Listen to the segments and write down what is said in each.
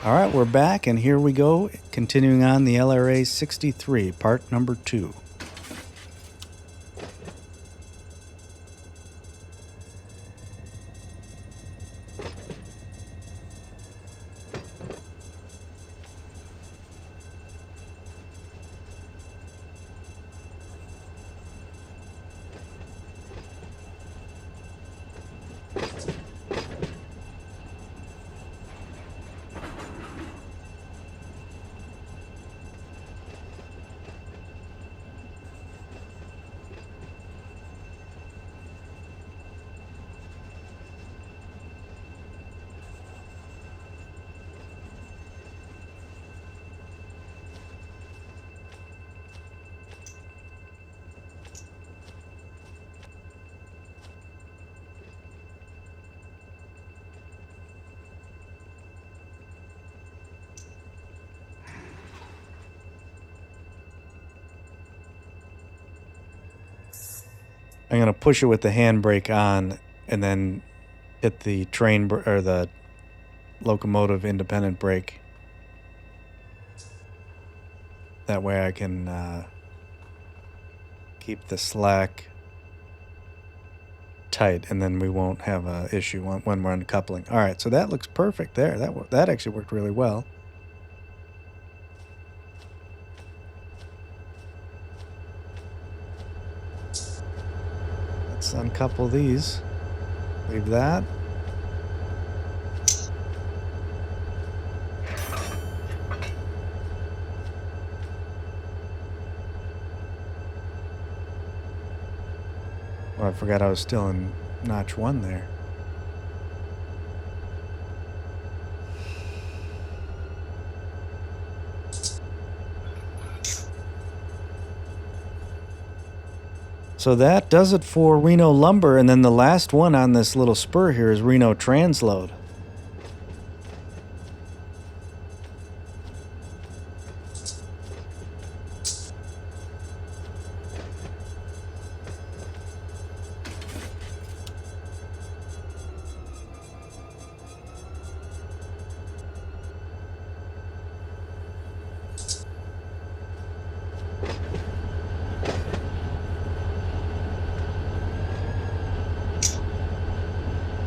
All right, we're back, and here we go, continuing on the LRA63, part number 2. I'm going to push it with the handbrake on and then hit the or the locomotive independent brake. That way I can keep the slack tight, and then we won't have an issue when we're uncoupling. All right, so that looks perfect there. That actually worked really well. Let's uncouple these. Leave that. Oh, I forgot I was still in notch 1 there. So that does it for Reno Lumber, and then the last one on this little spur here is Reno Transload.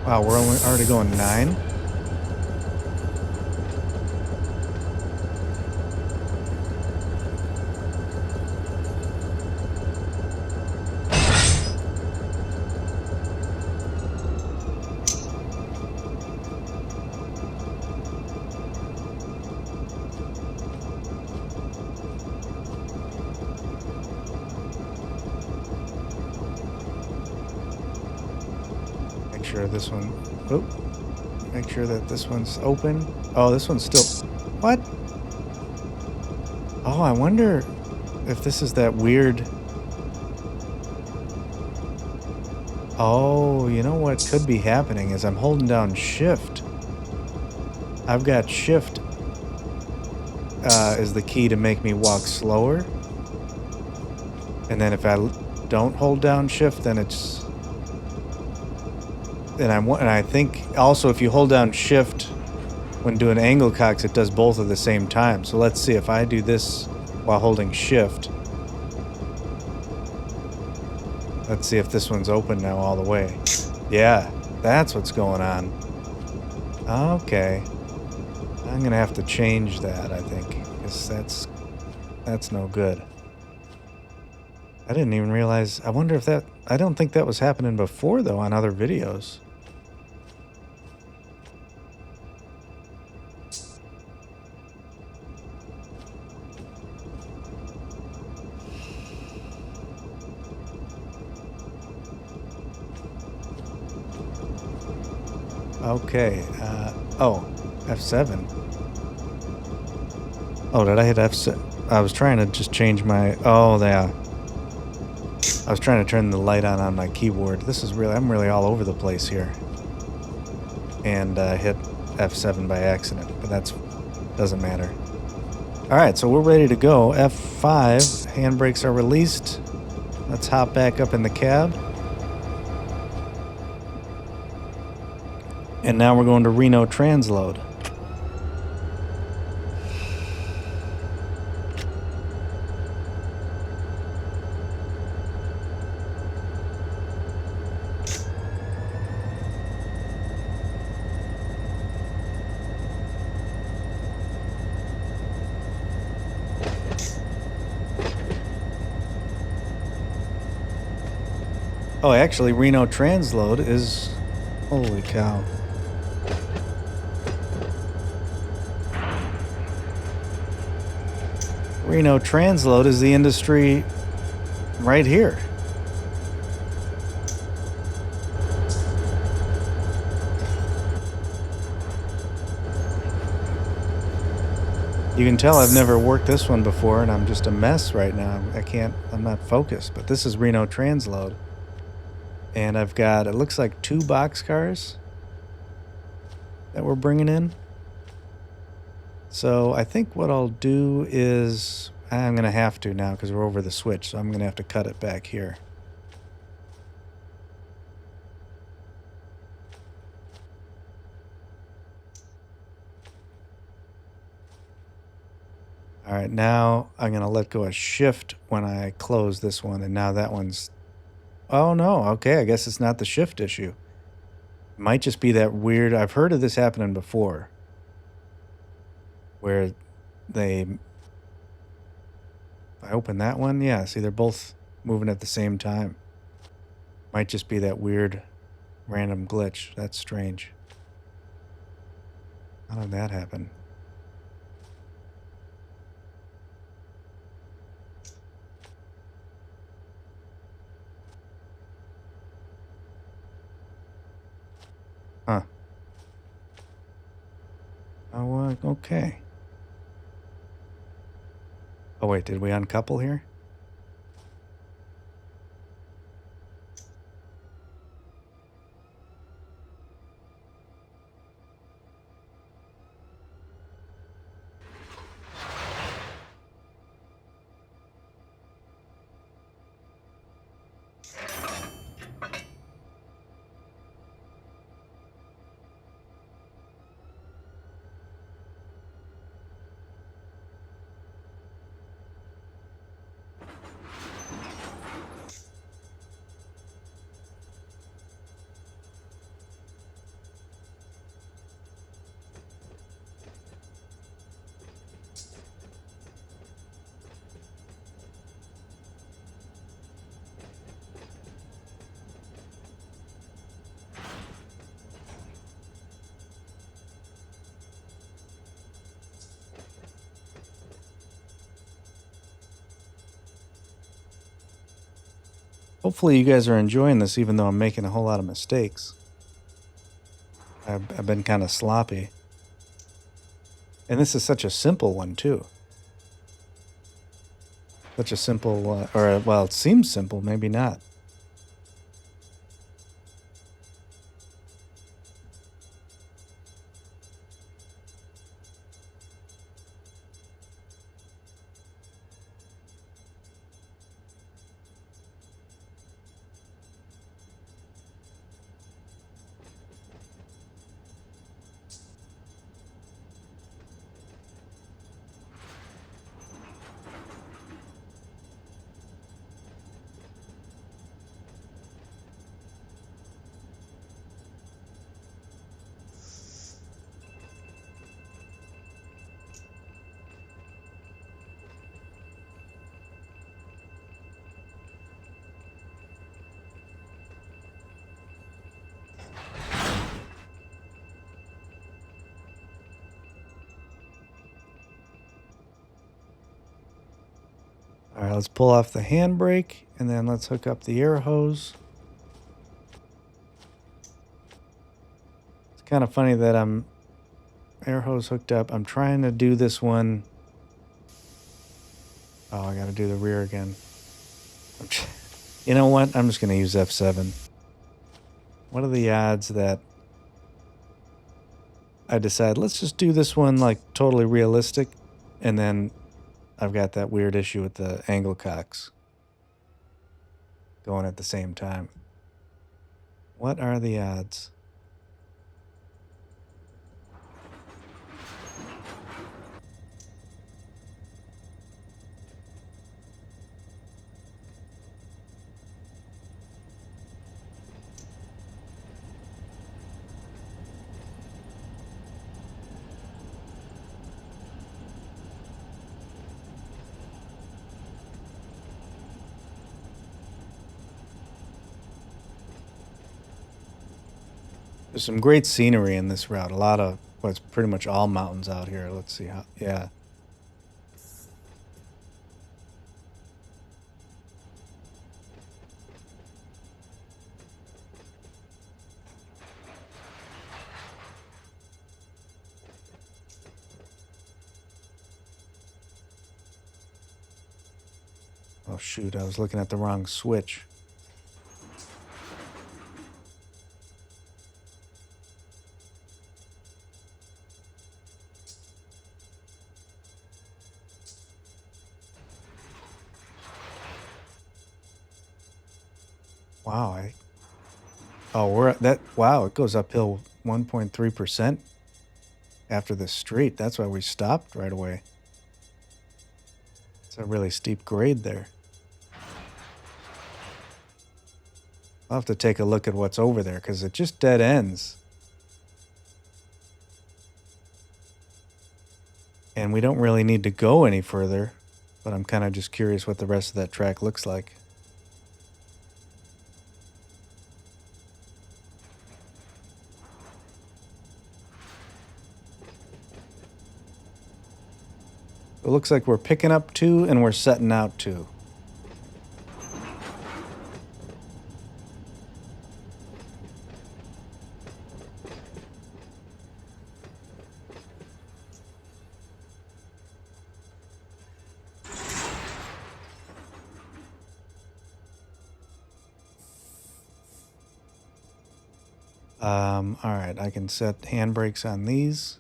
Wow, we're already going 9. Make sure this one, make sure that this one's open. Oh, this one's still, what? Oh, I wonder if this is that weird. Oh, you know what could be happening is I'm holding down shift. I've got shift is the key to make me walk slower. And then if I don't hold down shift, then it's, and I think also if you hold down shift when doing angle cocks, it does both at the same time. So let's see if I do this while holding shift. Let's see if this one's open now all the way. Yeah, that's what's going on. Okay. I'm gonna have to change that, I think, because that's no good. I didn't even realize. I wonder if that, I don't think that was happening before though on other videos. Okay, oh, F7. Oh, did I hit F7? I was trying to just change my, oh, yeah. I was trying to turn the light on my keyboard. This is really, I'm really all over the place here. And hit F7 by accident, but that's, doesn't matter. All right, so we're ready to go. F5, handbrakes are released. Let's hop back up in the cab. And now we're going to Reno Transload. Oh, actually, Reno Transload is... Holy cow. Reno Transload is the industry right here. You can tell I've never worked this one before, and I'm just a mess right now. I'm not focused, but this is Reno Transload. And I've got, it looks like 2 boxcars that we're bringing in. So I think what I'll do is, I'm going to have to now because we're over the switch, so I'm going to have to cut it back here. All right, now I'm going to let go of shift when I close this one, and now that one's... Oh, no, okay, I guess it's not the shift issue. It might just be that weird... I've heard of this happening before, where they... If I open that one, yeah, see, they're both moving at the same time. Might just be that weird random glitch. That's strange. How did that happen? Huh. Oh, okay. Oh, wait, did we uncouple here? Hopefully you guys are enjoying this, even though I'm making a whole lot of mistakes. I've been kind of sloppy. And this is such a simple one, too. Such a simple, well, it seems simple, maybe not. All right, let's pull off the handbrake, and then let's hook up the air hose. It's kind of funny that I'm air hose hooked up. I'm trying to do this one. Oh, I got to do the rear again. You know what? I'm just going to use F7. What are the odds that I decide, let's just do this one like totally realistic, and then I've got that weird issue with the angle cocks going at the same time. What are the odds? There's some great scenery in this route. A lot of, well, it's pretty much all mountains out here. Let's see how, yeah. Oh shoot, I was looking at the wrong switch. Wow, oh, we're at that, wow, it goes uphill 1.3% after this straight. That's why we stopped right away. It's a really steep grade there. I'll have to take a look at what's over there because it just dead ends. And we don't really need to go any further, but I'm kind of just curious what the rest of that track looks like. It looks like we're picking up 2 and we're setting out 2. All right, I can set handbrakes on these.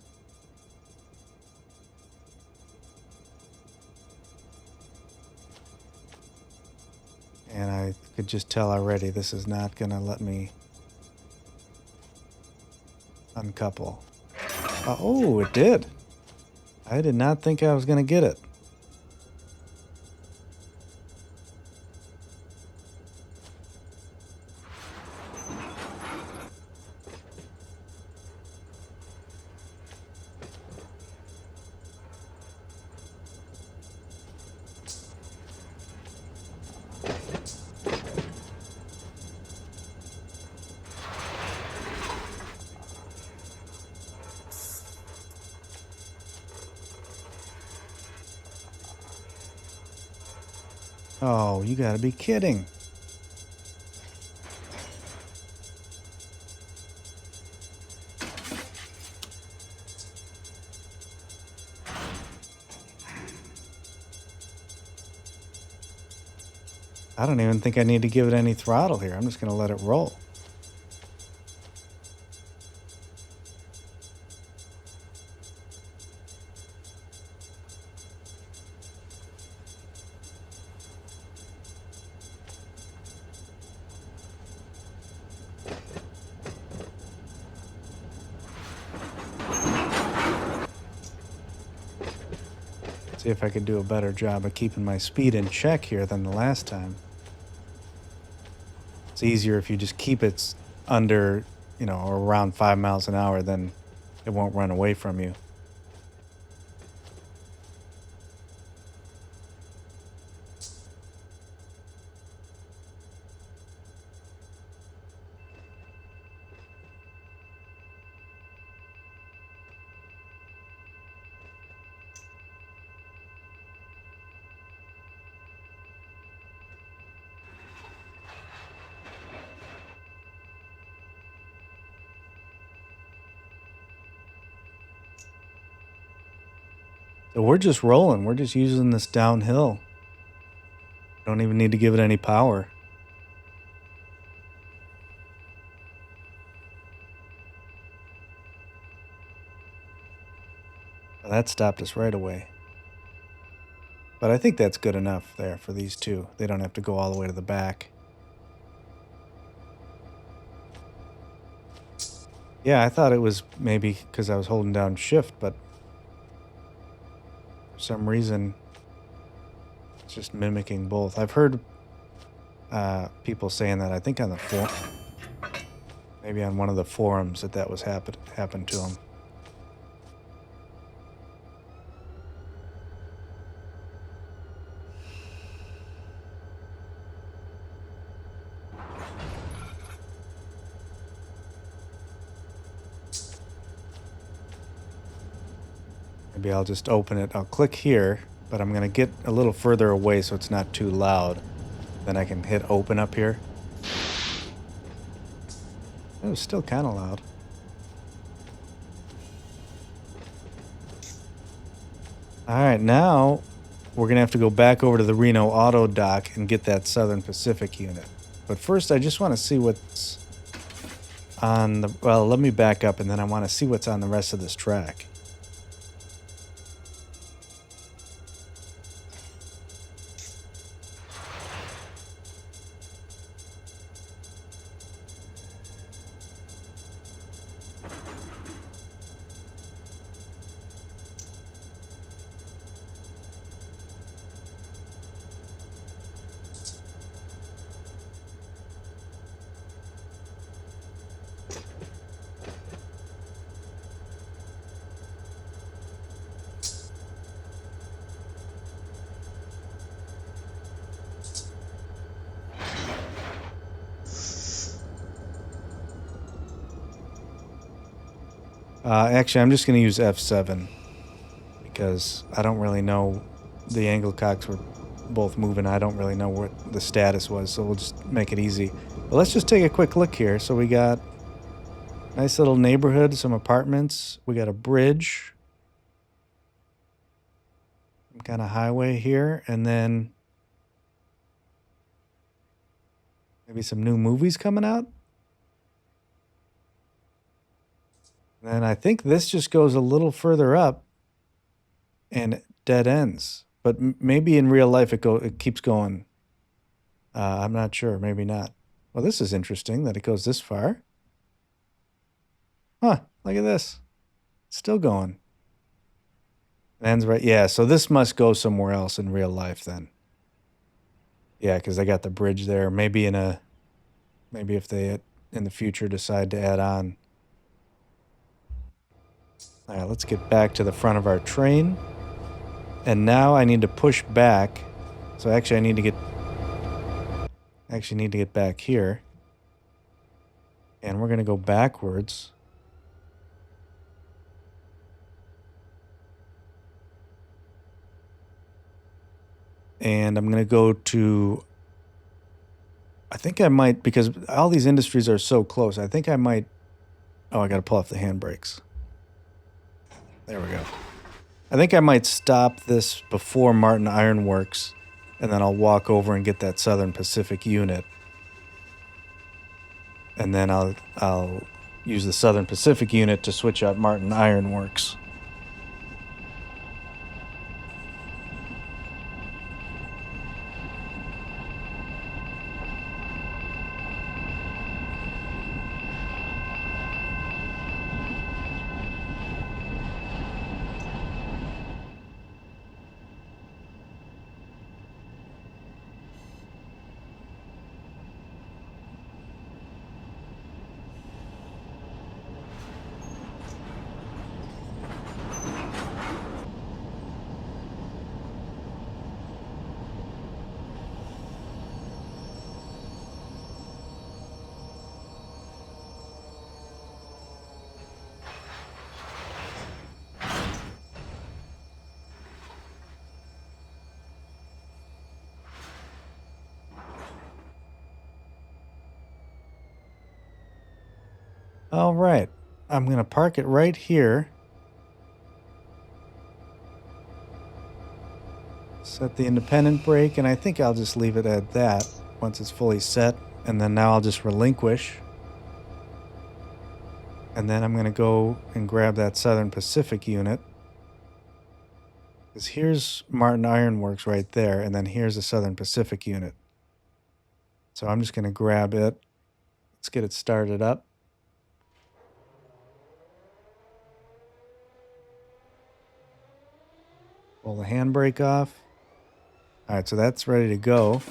And I could just tell already this is not going to let me uncouple. Oh, it did. I did not think I was going to get it. Oh, you gotta be kidding. I don't even think I need to give it any throttle here. I'm just gonna let it roll. See if I could do a better job of keeping my speed in check here than the last time. It's easier if you just keep it under, you know, or around 5 miles an hour, then it won't run away from you. So we're just rolling. We're just using this downhill. Don't even need to give it any power. Well, that stopped us right away. But I think that's good enough there for these two. They don't have to go all the way to the back. Yeah, I thought it was maybe because I was holding down shift, but for some reason, it's just mimicking both. I've heard people saying that, I think on the forum, maybe on one of the forums, that was happened to them. Maybe I'll just open it. I'll click here, but I'm going to get a little further away so it's not too loud. Then I can hit open up here. It was still kind of loud. All right, now we're going to have to go back over to the Reno Auto Dock and get that Southern Pacific unit. But first, I just want to see what's on the... Well, let me back up, and then I want to see what's on the rest of this track. Actually, I'm just going to use F7 because I don't really know. The angle cocks were both moving. I don't really know what the status was, so we'll just make it easy. But let's just take a quick look here. So we got nice little neighborhood, some apartments. We got a bridge, some kind of highway here, and then maybe some new movies coming out. And I think this just goes a little further up and dead ends. But maybe in real life it keeps going. I'm not sure. Maybe not. Well, this is interesting that it goes this far. Huh, look at this. It's still going. It ends right. Yeah, so this must go somewhere else in real life then. Yeah, because I got the bridge there. Maybe if they in the future decide to add on. All right, let's get back to the front of our train. And now I need to push back. So actually I need to get back here. And we're going to go backwards. And I'm going to go to... I think I might, because all these industries are so close, I think I might... Oh, I got to pull off the handbrakes. There we go. I think I might stop this before Martin Iron Works, and then I'll walk over and get that Southern Pacific unit. And then I'll use the Southern Pacific unit to switch out Martin Iron Works. All right, I'm going to park it right here. Set the independent brake, and I think I'll just leave it at that once it's fully set. And then now I'll just relinquish. And then I'm going to go and grab that Southern Pacific unit. Because here's Martin Iron Works right there, and then here's the Southern Pacific unit. So I'm just going to grab it. Let's get it started up. Pull the handbrake off. All right, so that's ready to go.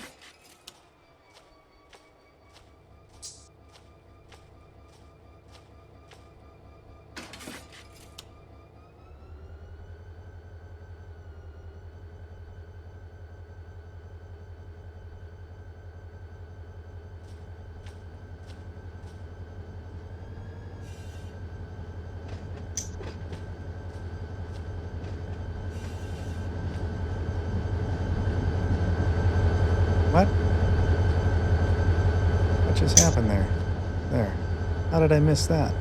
did I miss that?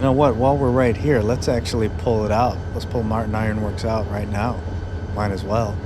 You know what? While we're right here, let's actually pull it out. Let's pull Martin Iron Works out right now. Might as well.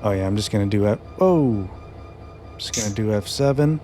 Oh yeah, I'm just gonna do F. Oh, just gonna do F7.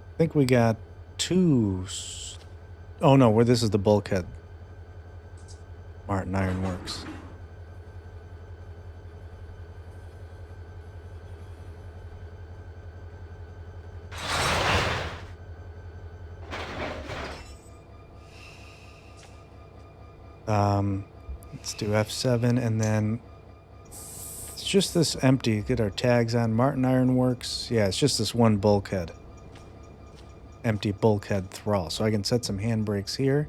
I think we got two. Oh no, where this is the bulkhead. Martin Iron Works. Let's do F7 and then it's just this empty. Get our tags on Martin Iron Works. Yeah, it's just this one bulkhead. Empty bulkhead thrall. So I can set some handbrakes here.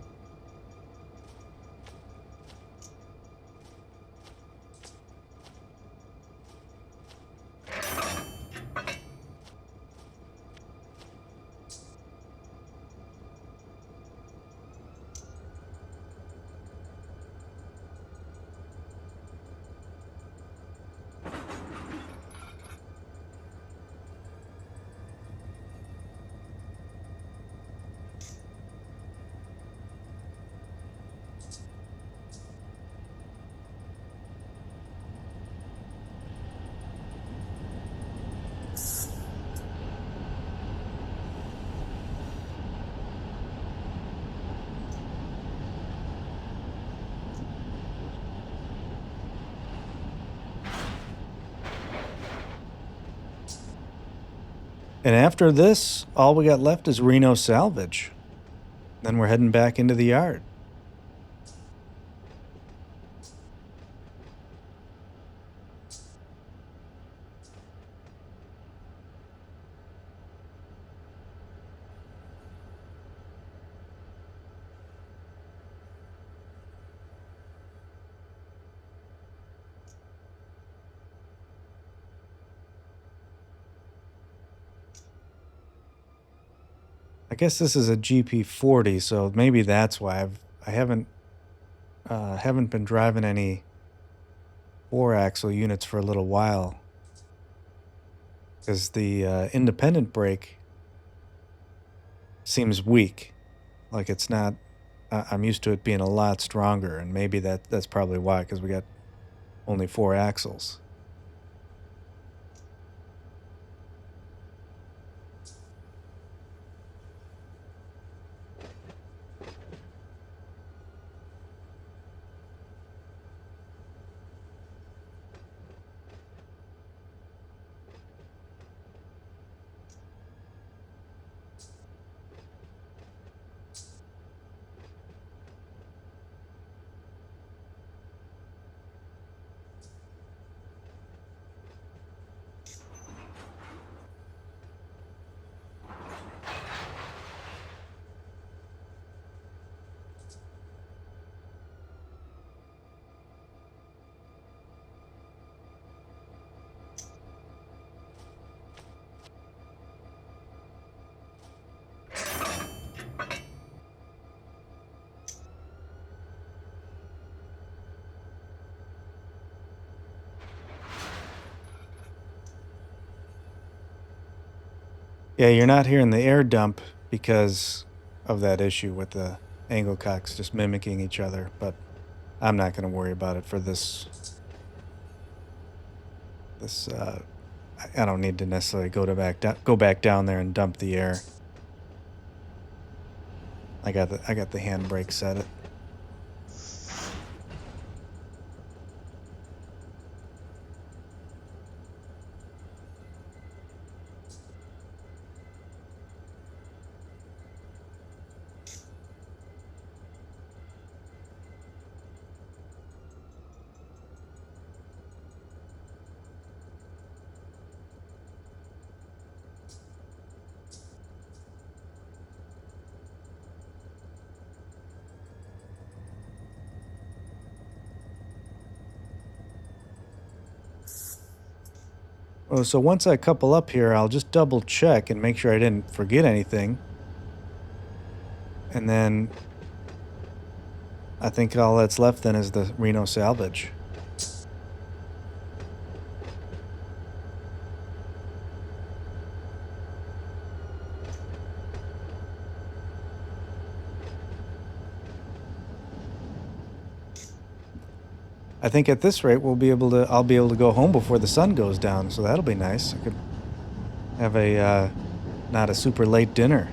And after this, all we got left is Reno salvage. Then we're heading back into the yard. I guess this is a GP40, so maybe that's why I haven't been driving any 4-axle units for a little while, because the independent brake seems weak, like it's not. I'm used to it being a lot stronger, and maybe that's probably why, because we got only 4 axles. Yeah, you're not hearing the air dump because of that issue with the angle cocks just mimicking each other, but I'm not going to worry about it for this. I don't need to necessarily go back down there and dump the air. I got the handbrake set. Oh, so once I couple up here, I'll just double check and make sure I didn't forget anything. And then I think all that's left then is the Reno salvage. I think at this rate I'll be able to go home before the sun goes down, so that'll be nice. I could have a not a super late dinner.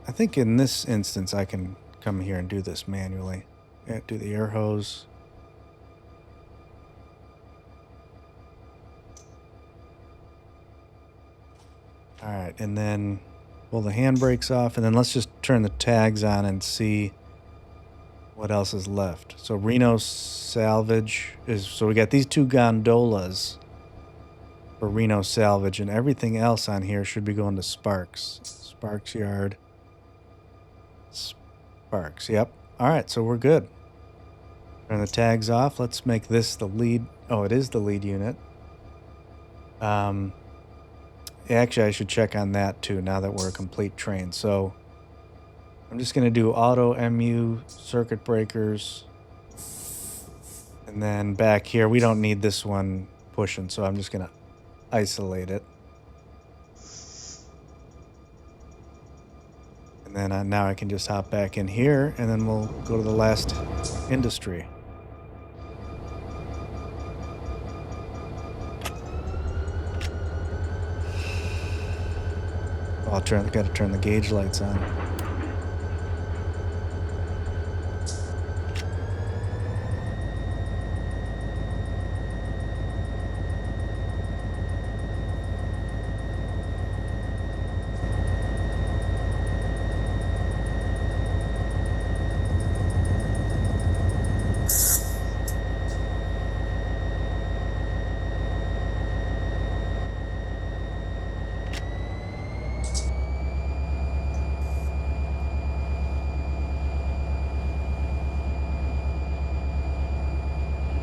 I think in this instance I can come here and do this manually. Yeah, do the air hose. All right, and then pull the handbrakes off, and then let's just turn the tags on and see what else is left. So Reno salvage so we got these 2 gondolas for Reno salvage, and everything else on here should be going to Sparks. Sparks yard. Sparks, yep. All right, so we're good. Turn the tags off. Let's make this the lead. Oh, it is the lead unit. Actually, I should check on that too now that we're a complete train. So I'm just going to do auto MU circuit breakers. And then back here, we don't need this one pushing, so I'm just going to isolate it. And then now I can just hop back in here, and then we'll go to the last industry. Oh, got to turn the gauge lights on.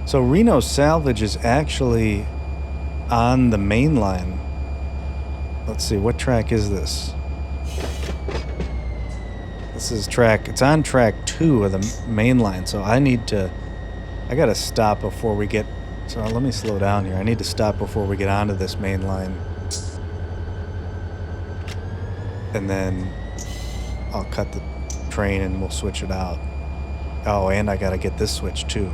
So Reno Salvage is actually on the main line. Let's see, what track is this? This is it's on track 2 of the main line, so I gotta stop before we get, so let me slow down here. I need to stop before we get onto this main line. And then I'll cut the train and we'll switch it out. Oh, and I gotta get this switch too.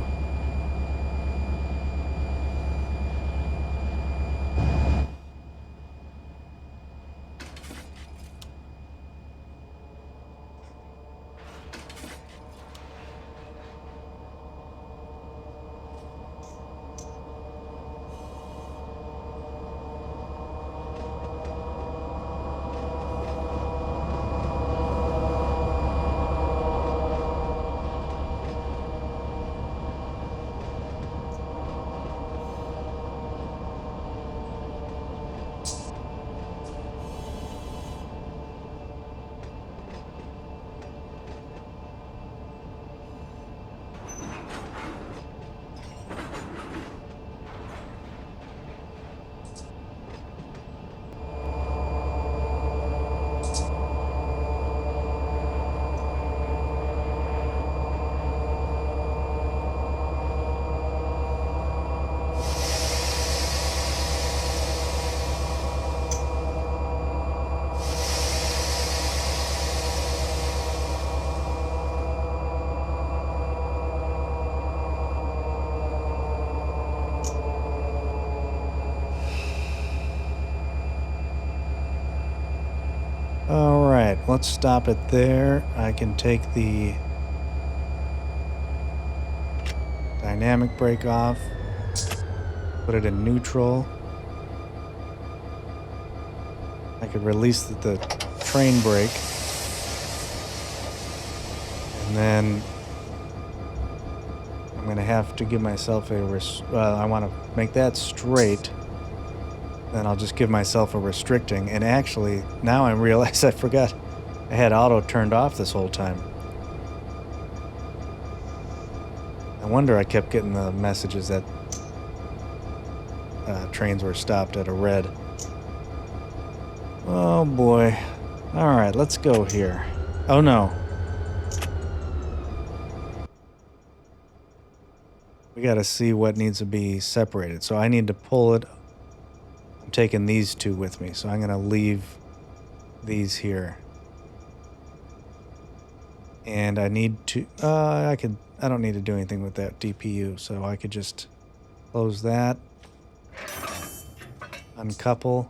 All right, let's stop it there. I can take the dynamic brake off, put it in neutral. I could release the train brake. And then I'm going to have to give myself I want to make that straight. Then I'll just give myself a restricting. And actually, now I realize I forgot I had auto turned off this whole time. I wonder I kept getting the messages that trains were stopped at a red. Oh boy. All right, let's go here. Oh no. We got to see what needs to be separated. So I need to pull it. I'm taking these two with me, so I'm going to leave these here. And I need to, I don't need to do anything with that DPU, so I could just close that, uncouple.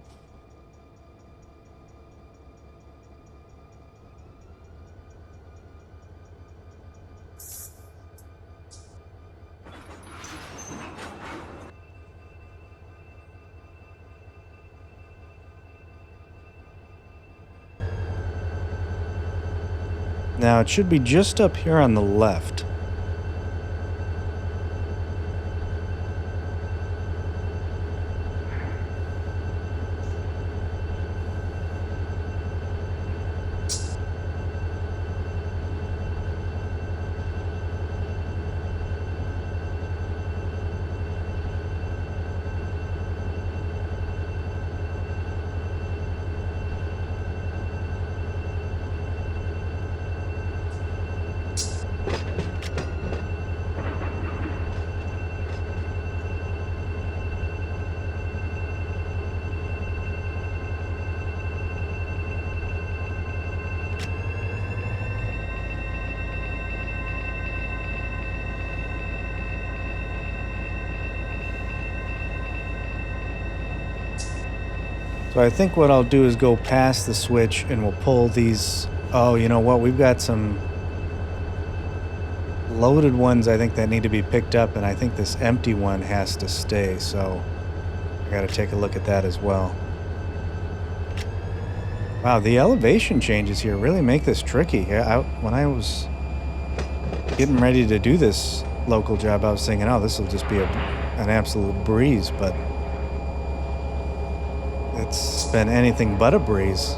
Now it should be just up here on the left. So I think what I'll do is go past the switch and we'll pull these. Oh, you know what? We've got some loaded ones I think that need to be picked up, and I think this empty one has to stay, so I got to take a look at that as well. Wow, the elevation changes here really make this tricky. When I was getting ready to do this local job, I was thinking, oh, this will just be an absolute breeze, but it's been anything but a breeze.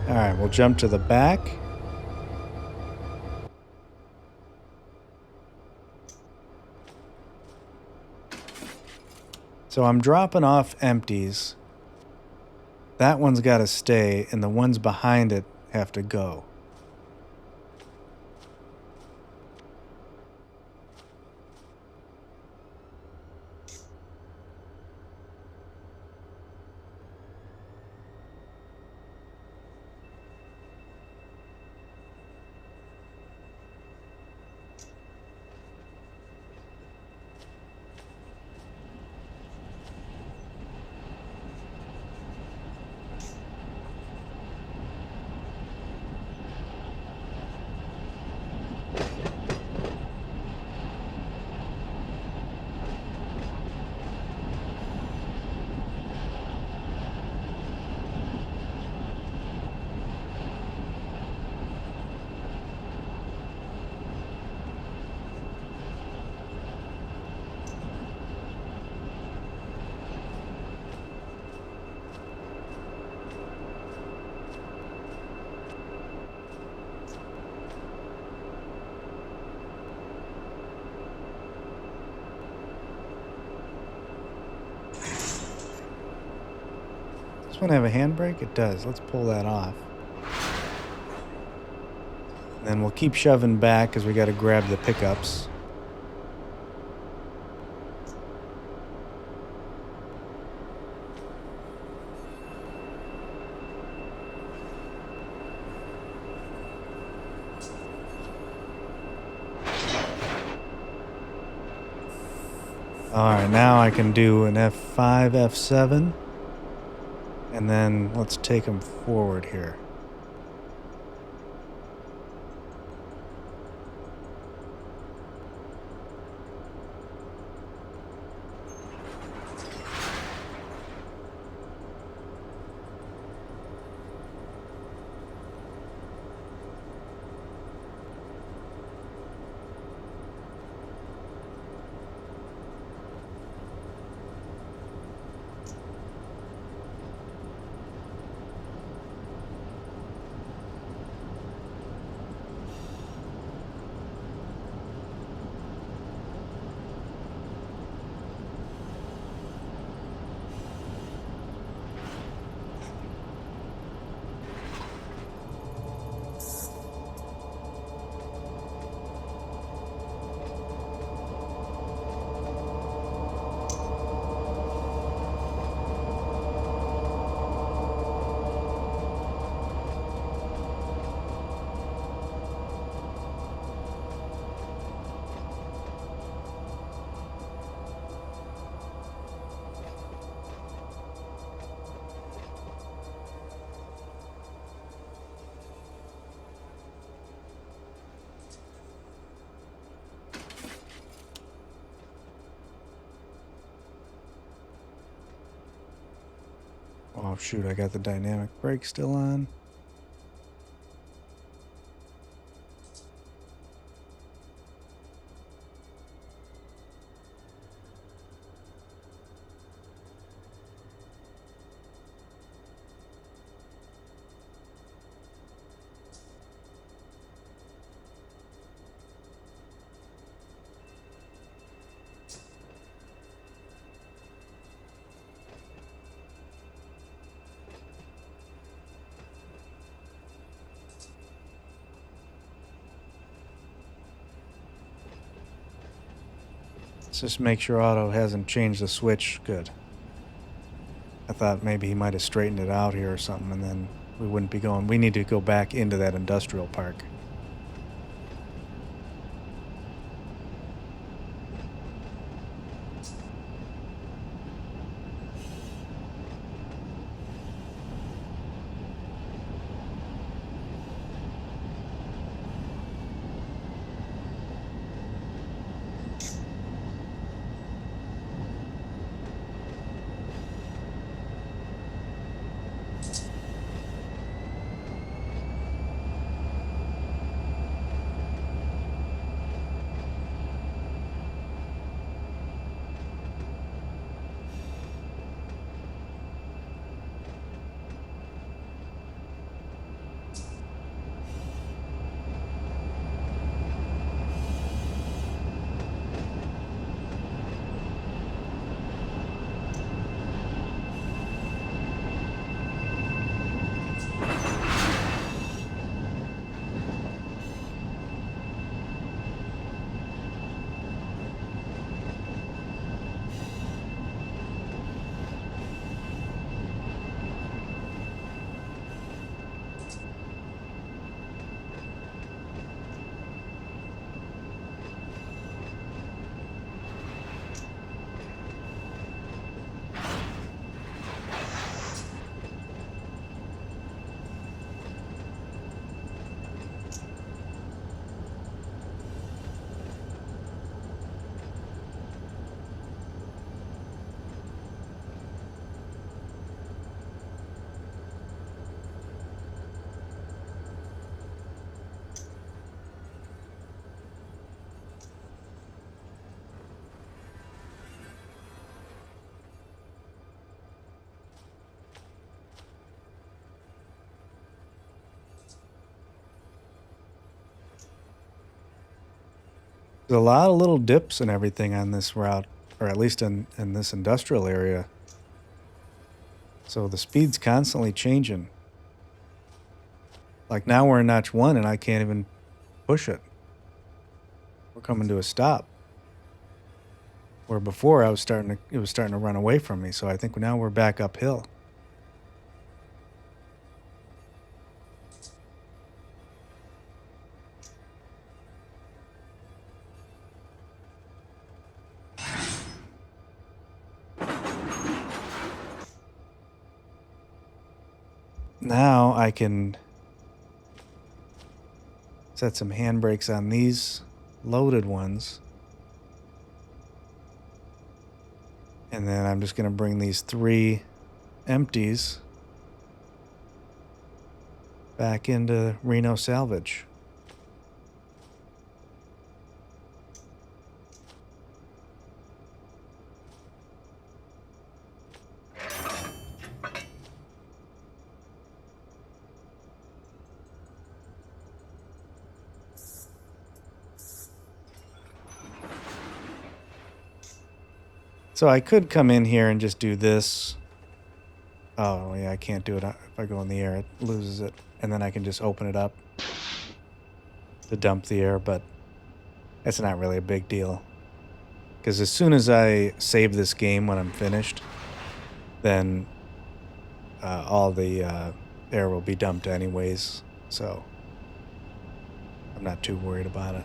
All right, we'll jump to the back. So I'm dropping off empties. That one's got to stay, and the ones behind it have to go. This one have a handbrake? It does. Let's pull that off. Then we'll keep shoving back because we got to grab the pickups. Alright, now I can do an F5, F7. And then let's take them forward here. Oh shoot, I got the dynamic brake still on. Let's just make sure Otto hasn't changed the switch. Good. I thought maybe he might have straightened it out here or something, and then we wouldn't be going. We need to go back into that industrial park. There's a lot of little dips and everything on this route, or at least in this industrial area. So the speed's constantly changing. Like now we're in notch 1 and I can't even push it. We're coming to a stop. Where before it was starting to run away from me. So I think now we're back uphill. Now I can set some handbrakes on these loaded ones. And then I'm just going to bring these 3 empties back into Reno Salvage. So I could come in here and just do this. Oh, yeah, I can't do it if I go in the air. It loses it. And then I can just open it up to dump the air, but it's not really a big deal. Because as soon as I save this game when I'm finished, then all the air will be dumped anyways. So I'm not too worried about it.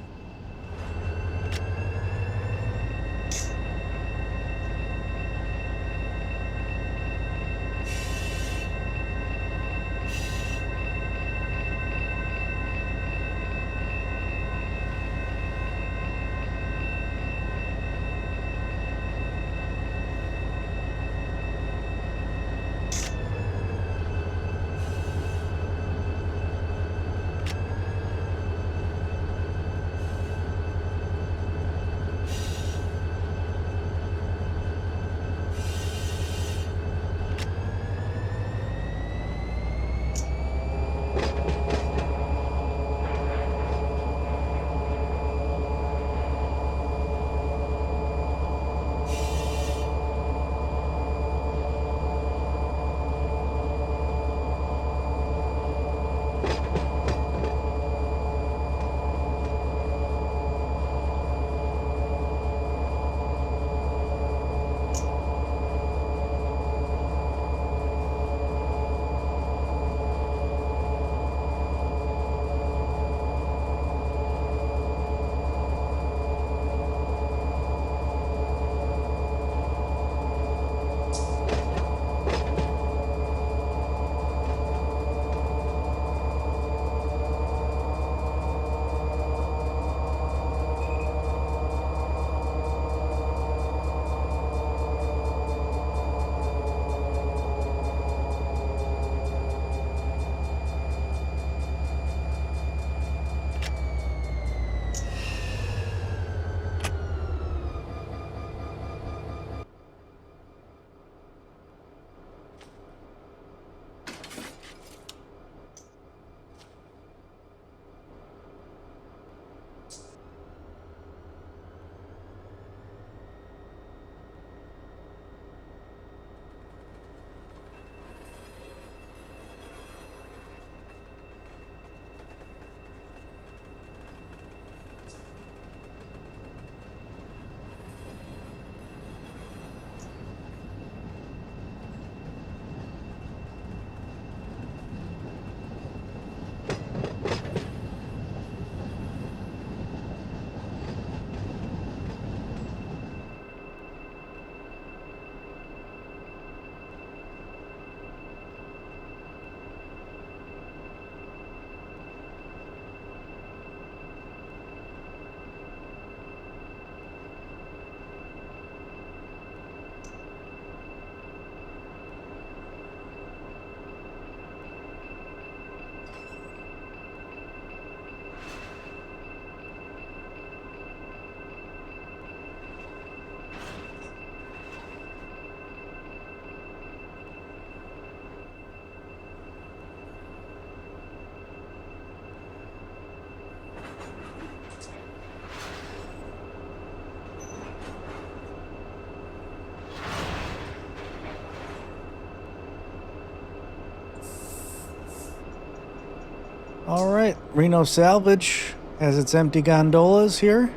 All right, Reno Salvage has its empty gondolas here,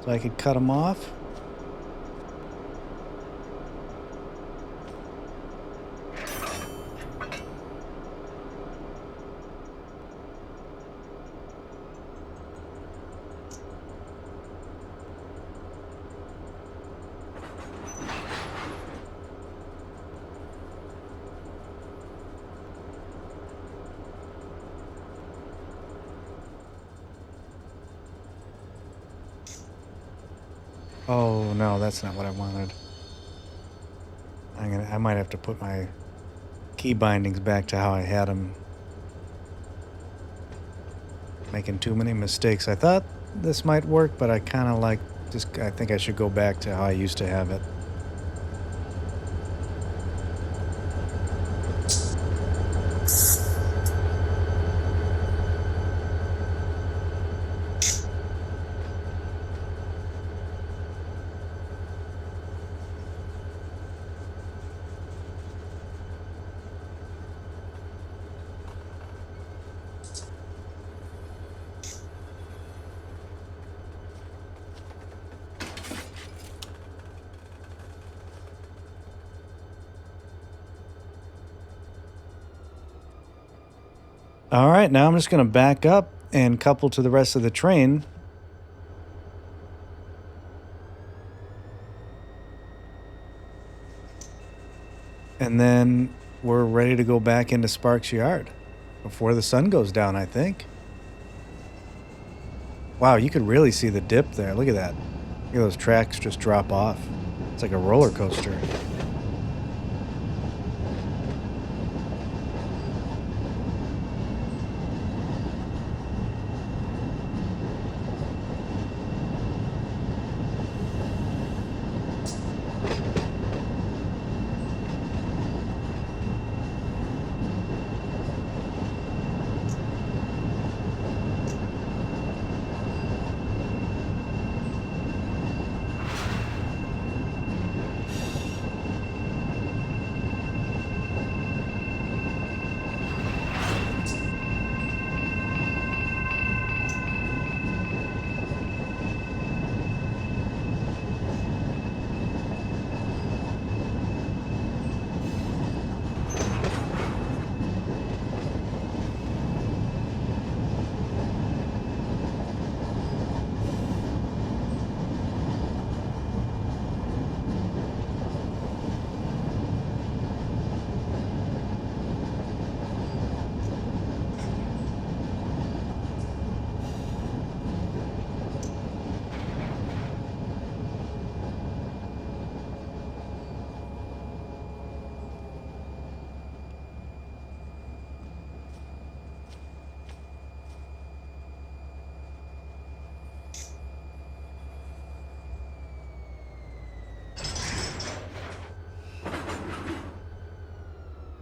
so I could cut them off. Oh no, that's not what I wanted. I might have to put my key bindings back to how I had them. Making too many mistakes. I thought this might work, but I kind of like just, I think I should go back to how I used to have it. All right, now I'm just going to back up and couple to the rest of the train. And then we're ready to go back into Sparks' yard before the sun goes down, I think. Wow, you could really see the dip there. Look at that. Look at those tracks just drop off. It's like a roller coaster.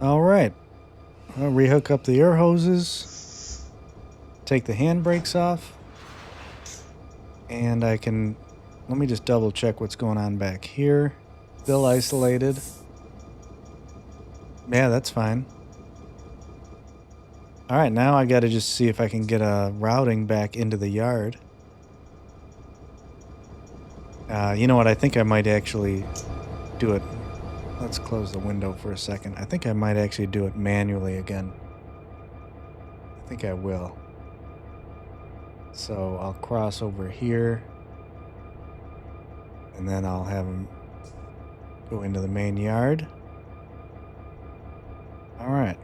All right. I'll rehook up the air hoses, take the handbrakes off, and I can, let me just double check what's going on back here. Still isolated. Yeah, that's fine. All right, now I got to just see if I can get a routing back into the yard. You know what? I think I might actually do it. Let's close the window for a second. I think I might actually do it manually again. I think I will. So I'll cross over here, and then I'll have them go into the main yard. All right.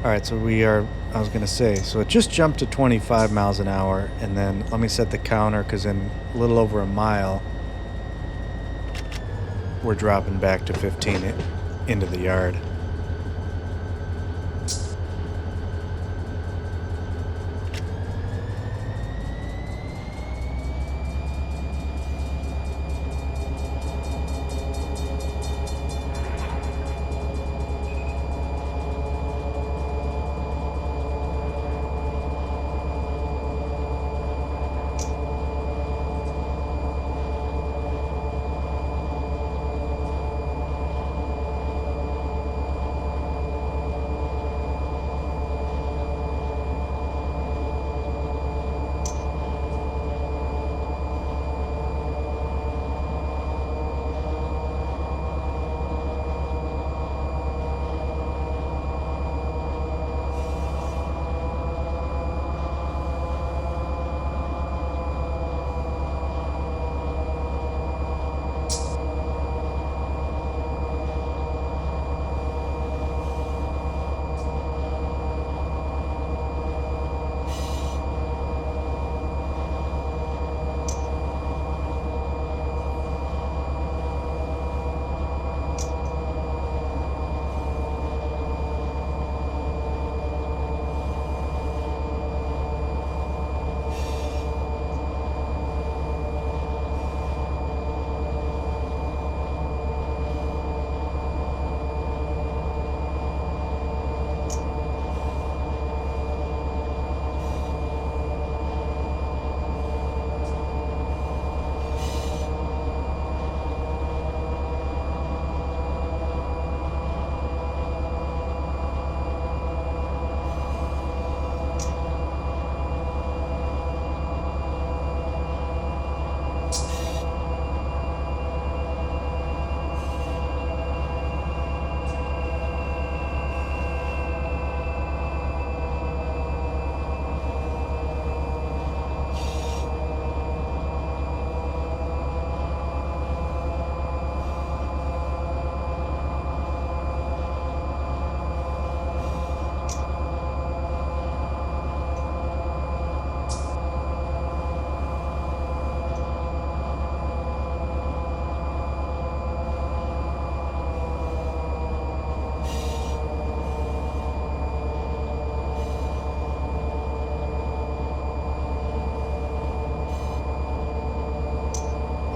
All right, so I was going to say, so it just jumped to 25 miles an hour, and then let me set the counter because in a little over a mile, we're dropping back to 15 into the yard.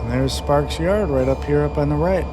And there's Sparks' yard right up here up on the right.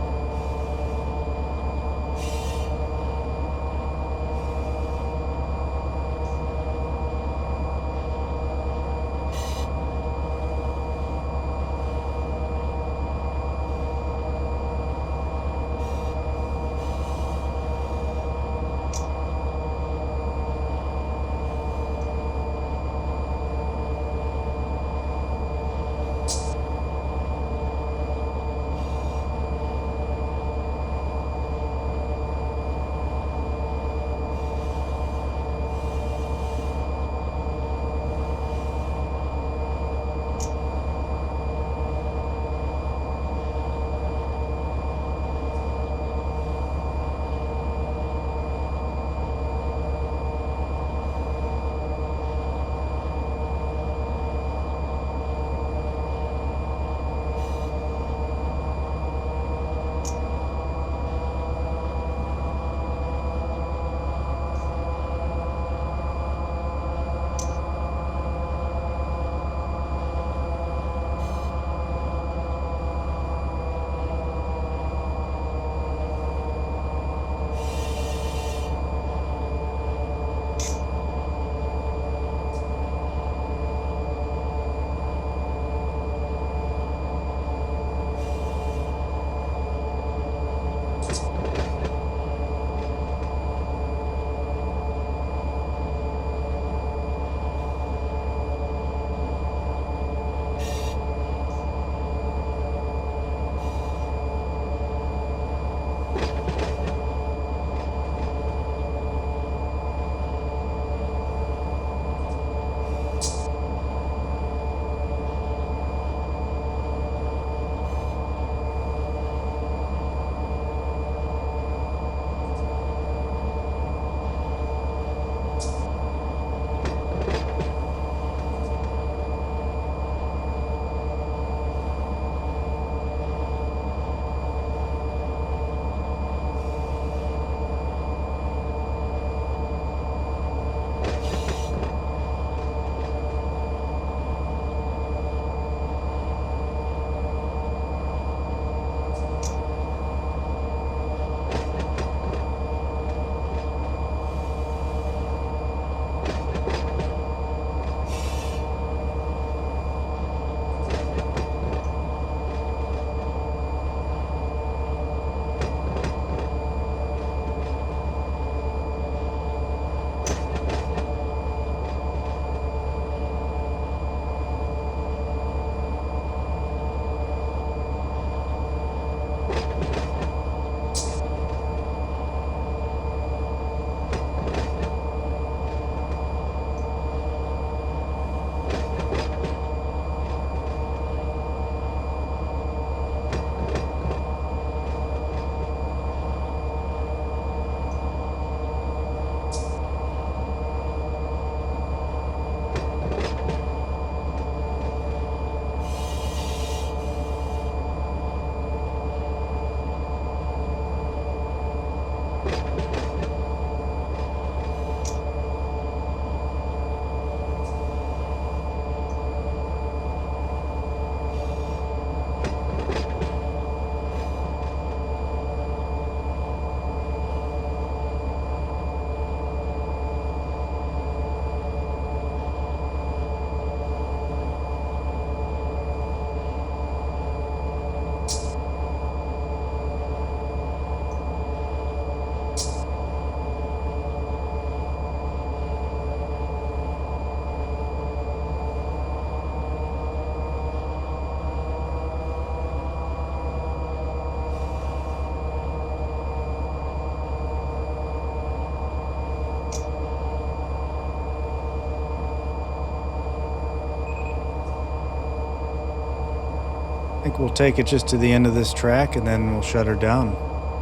think we'll take it just to the end of this track, and then we'll shut her down.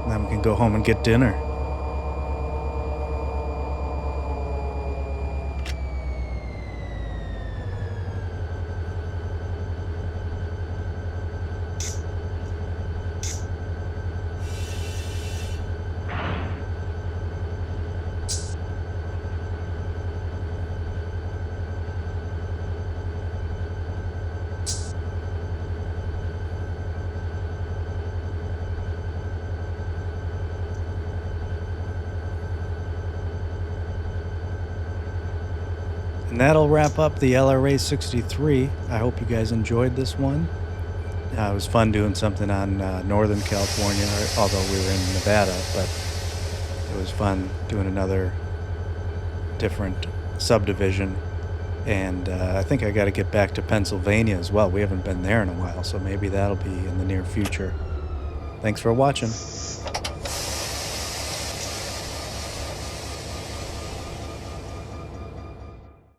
And then we can go home and get dinner. And that'll wrap up the LRA63. I hope you guys enjoyed this one. It was fun doing something on Northern California, although we were in Nevada, but it was fun doing another different subdivision. And I think I got to get back to Pennsylvania as well. We haven't been there in a while, so maybe that'll be in the near future. Thanks for watching.